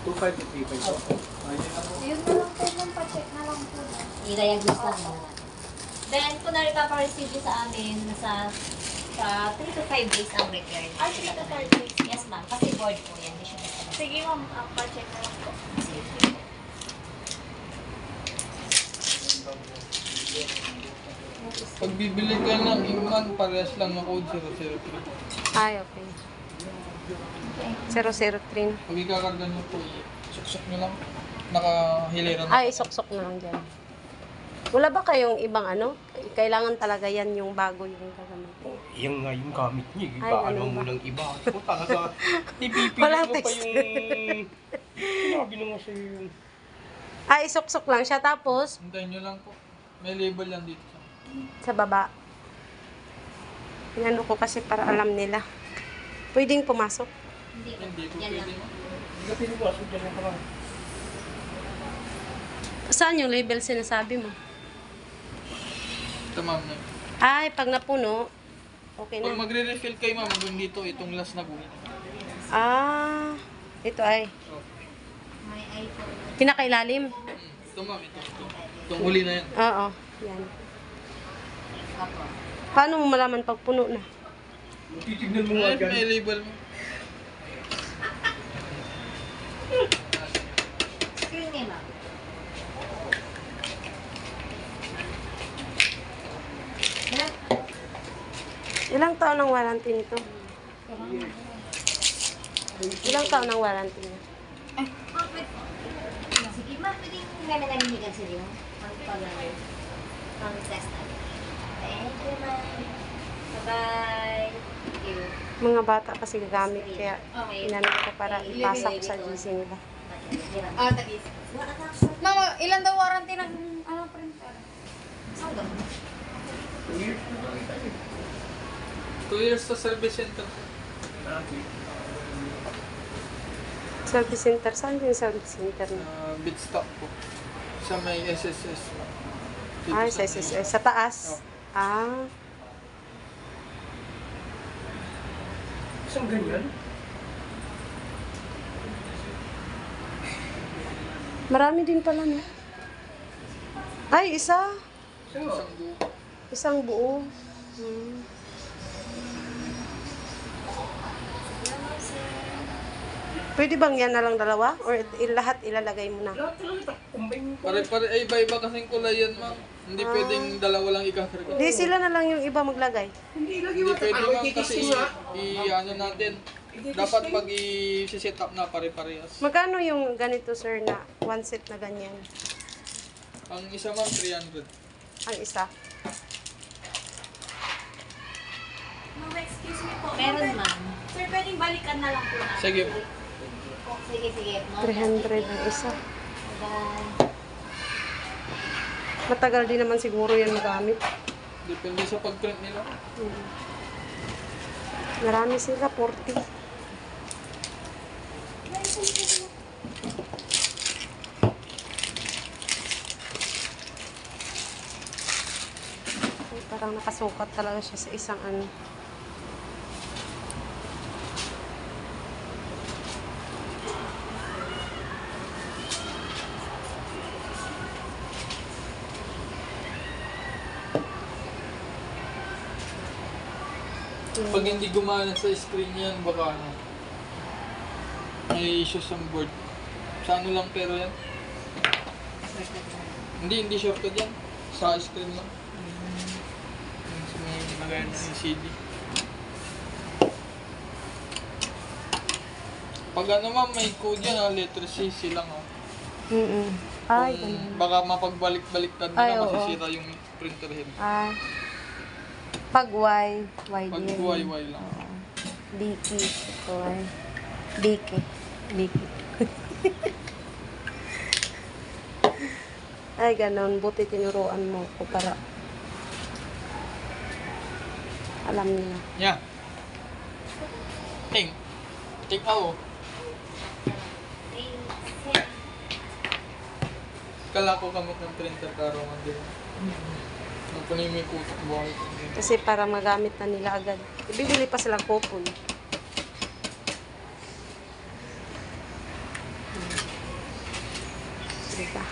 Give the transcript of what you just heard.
2.5 to 3.5 po. Yun na lang po, ma'am. Pa-check na lang po. I-diagnose lang muna natin. Then, kung naripapareceive po sa amin, sa 3 to 5 days ang repair. 3 to 5 days. Yes, ma'am. Kasi board po yan. Hindi siya basta. Sige, ma'am. Pa-check na lang po. Pag bibili ka ng iman, parehas lang ng code 003. Ay, okay. 003. Pag ikakarga nyo po, suksok nyo lang. Nakahilera na. Ay, isok-sok na lang dyan. Wala ba kayong ibang ano? Kailangan talaga yan yung bago yung gagamitin. Yan nga yung gamit niya. Ay, Iba, ano ano ba? mo ng iba. Kung talaga, ipipili Walang mo pa text. yung... Sinabi na nga sa'yo yung... Ay, isok-sok lang siya. Tapos, Hintayin nyo lang po. May label yan dito. sa baba. Inano ko kasi para alam nila. Pwedeng pumasok. Hindi po. Hindi po Yan lang. pwede. Hindi pinupasok dyan lang parang... Saan yung label sinasabi mo? Ito ma'am. Ay, pag napuno, okay Pag na. magre-refill kayo ma'am, hanggang dito, itong last na buhay. Ah, ito ay. May iPhone. Pinakailalim. Ito ma'am, ito. Itong huli na yan. Oo, yan. Apo. Paano mo malaman pag puno na? Titignan mo nga dyan. May label mo. Screen name, ma'am. Ilang taon ang warranty nito? Ilang taon ang warranty niya? Sige, ma'am. Pwedeng namin naninigan sa iyo. Ang test natin. Thank you, ma'am. Bye-bye. Thank you. Mga bata kasi gagamit, kaya Okay. inano ko para ipasa ko sa GC nila. Tagis. Ma'am, ilan daw warranty ng printer? Saan daw? 2 years sa service center. Service center, saan yung service center na? Bitstock po. Sa may SSS. Dito Ay, sa SSS. Sa taas? Ah, Isang ganyan? marami din pala, no? Ay, isa. Isang buo. Isang buo. Hmm. Pwede bang yan na lang dalawa? Or lahat ilalagay mo na? Lahat talaga, combine mo. Pare-pare, ay iba-iba kasing kulay yan ma'am. Hindi pwedeng dalawa lang ikakarga. Di sila na lang yung iba maglagay. Hindi, lagi Hindi mo. pwede Ano, ma'am kasi ititesting nga. i-ano natin. Dapat pag i-set up na pare-parehas. Magkano yung ganito, sir, na one set na ganyan? Ang isa ma'am, 300. Ang isa? Ma'am, excuse me po. Meron, ma'am. Sir, pwedeng balikan na lang po natin. Sige po. Sige, sige. 300 ang isa. Bye. Matagal din naman siguro yan magamit. Depende sa pag-print nila. Marami sila, 40. Ay, parang nakasukat talaga siya sa isang ano. Pag hindi gumana sa screen yan, baka ano, may issues ang board. Sa ano lang pero yan? Hindi shortcut yan. Sa screen lang. Yung sa may lagayan ng CD. Pag ano ma'am, may code yan, letter C, silang ha. Ay, Kung ganun. baka mapagbalik-baliktad Ay, nila, oo. masisira yung printer head. Ah, pag Y, Y Pag din. YY lang. Diki. Ito ay. Diki. Diki. Ay, ganun. Buti tinuruan mo ko para alam niya. Yeah. Ting. Ting ako. Kala ko kamit ng printer karongan din. Ang panay may kutok buhay. Kasi para magamit na nila agad. Bibili pa silang coupon. Diba?